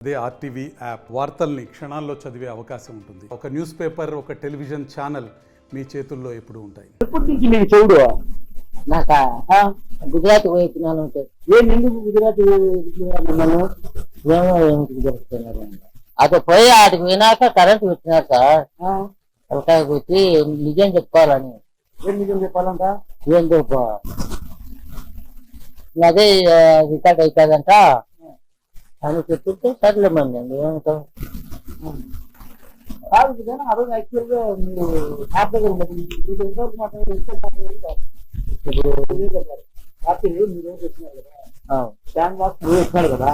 అదే RTV app వార్తల్ని క్షణాల్లో చదివే అవకాశం ఉంటుంది. ఒక న్యూస్ పేపర్, ఒక టెలివిజన్ ఛానల్ మీ చేతుల్లో ఎప్పుడు ఉంటాయి. ఎప్పటి నుంచి నేను చూడు నాక గుజరాత్ పోయినాను. ఎందుకు గుజరాత్ నన్ను ఏమో ఏమిటి జరుగుతున్నారు. అటు పోయి ఆడికి పోయినాక కరెంట్ పెట్టినారు సార్. తలకాయ వచ్చి నిజం చెప్పుకోవాలని. ఏం నిజం చెప్పాలంట? ఏం చెప్పు అదే రికార్డ్ అవుతుందంట అని చెప్తుంటే సర్లేమండి ఏమంటావు. కాదు ఆ రోజు యాక్చువల్గా మీరు షాప్ దగ్గర ఉన్నది ఎంతవరకు మాట్లాడారు. ఇప్పుడు రాత్రి మీరు వచ్చినారు కదా, స్టాండ్ బాక్స్ వచ్చినాడు కదా,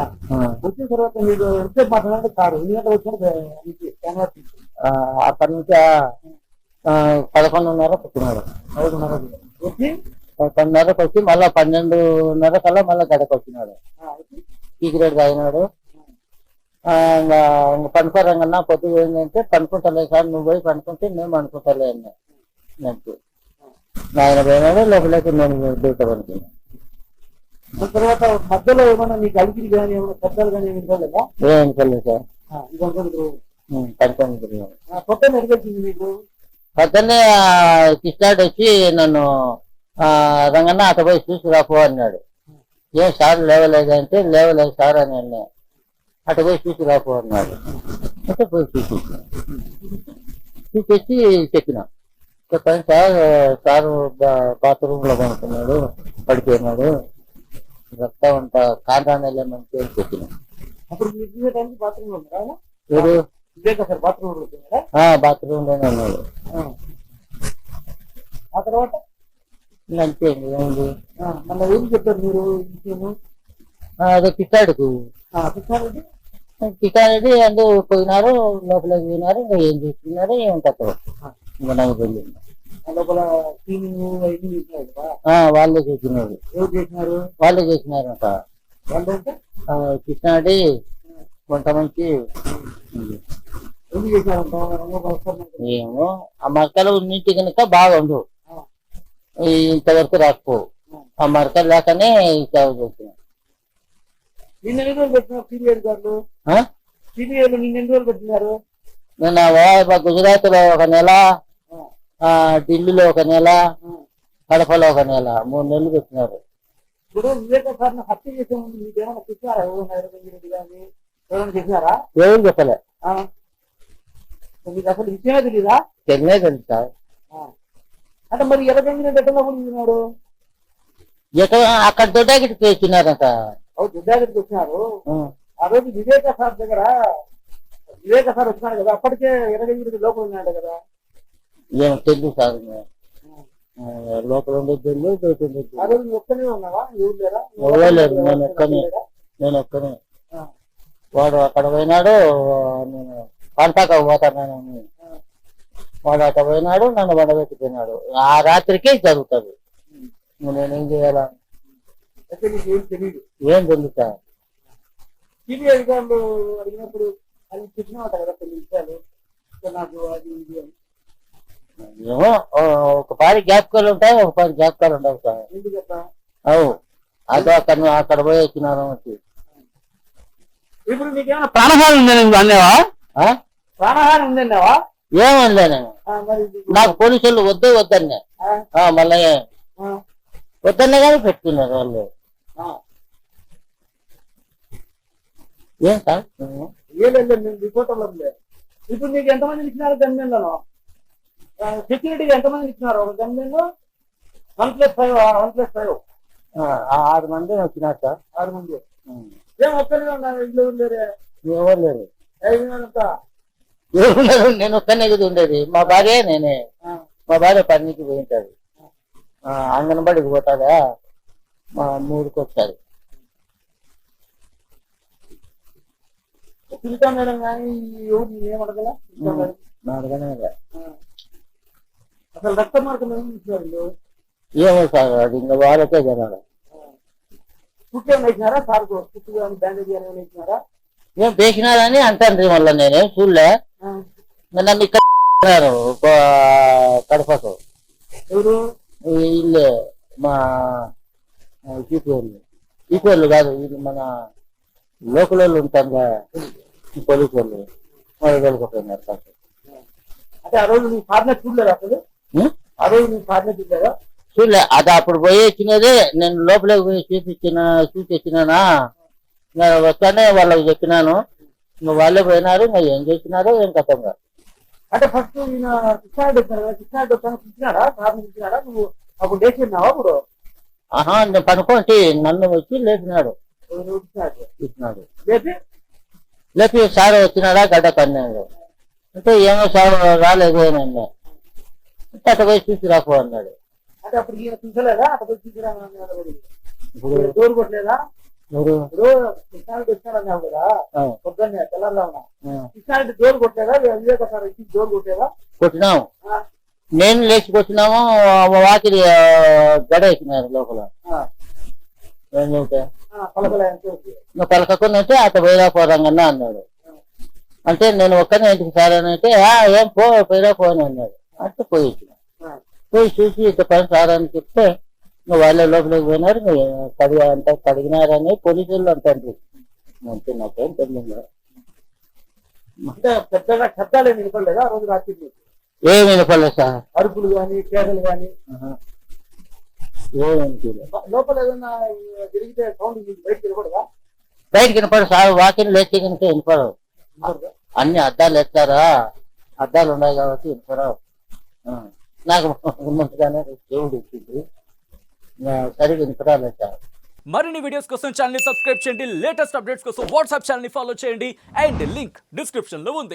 వచ్చిన తర్వాత మీరు ఎంతసేపు మాట్లాడాలంటే కాదు ఎన్ని గంటలు వచ్చినాడు స్టాండ్ బాక్స్. అక్కడి నుంచి 11:30 వచ్చినాడు. 11:30 వచ్చి 11:30 వచ్చి మళ్ళీ 12:30 కల్లా మళ్ళీ గడకు వచ్చినాడు. సిగరెట్ తాగినాడు. ఇంకా పనుకోరంగన్నా పొద్దు ఏంటంటే పనుకుంటలే సార్, నువ్వు పోయి పనుకుంటే మేము అనుకుంటలే అన్నా. ఆయన పోయినాడు లోపలికి నేను బయట పనుకున్నాను. తర్వాత మధ్యలో ఏమన్నా నీకు అలిగిరి కానీ ఏమైనా శబ్దాలు కానీ ఏమి లేదా? ఏం చెప్పలేదు సార్. పనుకొని పొద్దున్న ఎడిగొచ్చింది మీకు? పొద్దున్నే కిస్టాడ్ వచ్చి నన్ను రంగన్న అటు పోయి చూసి రాపో అన్నాడు. ఏం సార్ లేవలేదంటే లేవలేదు సార్ అని అన్నా. అటు పోయి చూసి రాపో అన్నాడు. అంటే పోయి చూసేసి చెప్పిన చెప్పండి సార్ బాత్రూంలో పడుకున్నాడు, పడిపోయినాడు, రక్తం అంతా కాంట్రాన్ని వెళ్ళామంటే అని చెప్పిన. అప్పుడు బాత్రూమ్ లో ఉన్నారా? ఎవరు? సార్ బాత్రూమ్ లోనే ఉన్నాడు. ఆ తర్వాత అంతే ఏముంది. మళ్ళీ ఏం చెప్పారు మీరు? అదే కిసాడుకు కిసారెడ్డి అందుకు పోయినారు, లోపలికి పోయినారు. ఇంకా ఏం చేస్తున్నారు ఏం తక్కువ ఇంకా నాకు తెలియదు. లోపల వాళ్ళే చేసినారు. ఎవరు చేసినారు? వాళ్ళే చేసినారు అంట. కృష్ణారెడ్డి వంట మంచి ఏమో ఆ మరకలు ఉన్నింటి కనుక బాగుండు, ఇంతవరకు రాకపో. ఆ మరకలు లేకనే సేవ చేసిన. నిన్న ఎన్ని రోజులు పెట్టినారు సీనియర్ గారు? సీనియర్లు నిన్న ఎన్ని రోజులు పెట్టినారు? నిన్న గుజరాత్ లో 1 నెల, ఢిల్లీలో 1 నెల, కడపలో 1 నెల, 3 నెలలు పెట్టినారు. ఇప్పుడు వివేక సార్ హత్య చేసే ముందు మీకు ఏమైనా చెప్పారా? ఎవరైనా చెప్పారా? ఏం చెప్పలే. మీకు అసలు విషయమే తెలీదా? తెలియనే తెలుసు సార్. అంటే మరి ఎర్రగంగిన ఎట్లా ఉన్నాడు? అక్కడ దొడ్డాగిటికి వచ్చినారంట. దొడ్డాగిటికి వచ్చినారు. ఆ రోజు వివేక సార్ దగ్గర వివేక సార్ వచ్చినాడు కదా, అప్పటికే ఎర్రగంగిరికి లోపల ఉన్నాడు కదా. ఏమో తెలియదు సార్. లోపల ఉండేది తెలియదు, బయట ఉండేది. ఆ రోజు ఒక్కనే ఉన్నావా? ఎవరు లేరా? ఎవరలేదు, నేను ఒక్కనే. వాడు అక్కడ పోయినాడు, నేను పంటాక పోతానని వాడు అక్కడ పోయినాడు, నన్ను వడబెట్టిపోయినాడు. ఆ రాత్రికే జరుగుతుంది. నేనేం చేయాలా? ఏం తెలియదు. ఏం తెలియదు సార్. టీవీ అధికారులు అడిగినప్పుడు అది చెప్పినమాట కదా కొన్ని విషయాలు నాకు అది ఇది అని. ఏమో ఒక పారి జ్ఞాపకాలు ఉంటాయి, ఒక పారి జ్ఞాపకాలు ఉండవు సార్. ఎందుకు చెప్పా? అవు అదో అక్కడ పోయి వచ్చినాను. ఇప్పుడు నీకేమైనా ప్రాణహాని ఉందని అన్నావా? ప్రాణహాని ఉందన్నావా? ఏమనలే నేను. నాకు పోలీసులు వద్దన్నా. మళ్ళీ వద్దన్నా కానీ పెట్టుకున్నారు వాళ్ళు. ఏం సార్? ఇప్పుడు నీకు ఎంతమంది ఇచ్చినారు గన్మెన్లను? సెక్యూరిటీగా ఎంతమంది ఇచ్చినారు? ఒక గన్మెన్ 1+5 6 మంది వచ్చినారు సార్. 6 మంది. ఏం ఒక్కనే ఉన్నారు? ఇంట్లో ఉండేది ఎవరు లేరు. ఎవరు లేరు, నేను ఒక్కనే కదా ఉండేది. మా భార్య నేనే. మా భార్య పనికి పోయింటాడు, అంగన్వాడికి పోతాదా, మా 3కి వస్తుంది. పిలిచా మేడం కానీ ఎవరు ఏమడగల అడగనే. అసలు రక్త మార్గం ఏమిచ్చారు? ఏమో సార్, అది ఇంకా వాళ్ళకే జనాలు. ఫుడ్ ఏమైనా ఇచ్చినారా సార్? ఫుడ్ కానీ బ్యాండేజ్ ఏమైనా ఇచ్చినారా? ఏం పేసినారని అంటాను. మళ్ళీ నేనేం చూడలే. నన్ను ఇక్కడ కడపకు. ఎవరు? ఇల్లే మా ఈపీఎల్ కాదు, ఇది మన లోకల్ వాళ్ళు ఉంటారుగా పోలీసు వాళ్ళు వాళ్ళు వెళ్ళకపోయినారు కాస్త. అంటే ఆ రోజు నీ ఫార్నర్ చూడలేదు అసలు, ఉం? ఆ రోజు నీ ఫార్నర్ చూడలేదా? చూడలే, అది అప్పుడు పోయి వచ్చినదే నేను లోపలికి పోయి చూసి వచ్చినానా, ఇంకా వస్తానే వాళ్ళకి చెప్పినాను, ఇంకా వాళ్ళే పోయినారు, ఇంకా ఏం చేసినారో ఏం కథంగా. అంటే ఫస్ట్ ఈయన కృష్ణారెడ్డి వచ్చాడు కదా, కృష్ణారెడ్డి వచ్చాను పిలిచినాడా, సార్ని పిలిచినాడా, నువ్వు అప్పుడు లేచిన్నావా? అప్పుడు ఆహా, నేను పనుకోండి నన్ను వచ్చి లేపినాడు నువ్వు ఇచ్చినాడు. లేపి లేపి సార్ వచ్చినాడా గడ్డ కన్నాడు అంటే ఏమో సార్ రాలేదు అని అన్నా. అట్ట పోయి చూసి రాకు అన్నాడు. అంటే అప్పుడు ఈయన పిలిచలేదా? అక్కడ పోయి తీసుకురా ఇప్పుడు డోర్ కొట్టలేదా? ఎవరు? ఇప్పుడు కృష్ణారెడ్డి వచ్చాడు అన్నావు కదా ఆ, పొద్దున్నే తెల్లారులా ఉన్నా, ఆ, కృష్ణారెడ్డి డోర్ కొట్టలేదా? వివేక సార్ ఇంటికి డోర్ కొట్టలేదా? కొట్టినాము. ఆ, నేను లేచి కొట్టినాము, వాకిలి గడ ఎక్కినారు లోపల. ఆ, ఏం చెబుతా పలకలే అంటే ఉంది. నువ్వు పలకకుందంటే అట్ట పోయిరా పోరంగన్నా అన్నాడు. అంటే నేను ఒక్కనే ఇంటికి సార్ అని అంటే ఏం పోయిరా పో అని అన్నాడు. అంటే పోయి వచ్చిన. ఆ, పోయి చూసి ఇట్ట పని సార్ అని చెప్తే నువ్వు వాళ్ళే లోపలికి పోయినారు, అంతా కడిగినారని పోలీసులు అంటారు. అంతే, నాకేం తెలియదు. అంటే పెద్దగా శబ్దాలు ఏమి వినపడలేదా ఆ రోజు రాత్రి? ఏం వినపడలేదు సార్, అరుపులు కానీ కేకలు కానీ ఏం వినిపించలేదు. లోపల ఏదైనా జరిగితే సౌండ్ మీకు బయట వినపడదా? బయటకి వినపడదు సార్, వాకింగ్ లేచి కనుక వినపడవు. అన్ని అద్దాలు ఎత్తారా, అద్దాలు ఉన్నాయి కాబట్టి వినపడవు. నాకు ఉన్నట్టుగానే దేవుడు ఇచ్చింది, సరిగ్గా వినపడాలి సార్. మరిన్ని వీడియోస్ కోసం ఛానల్ ని సబ్స్క్రైబ్ చేయండి, లేటెస్ట్ అప్డేట్స్ కోసం వాట్సాప్ ఛానల్ ని ఫాలో చేయండి అండ్ లింక్ డిస్క్రిప్షన్ లో ఉంది.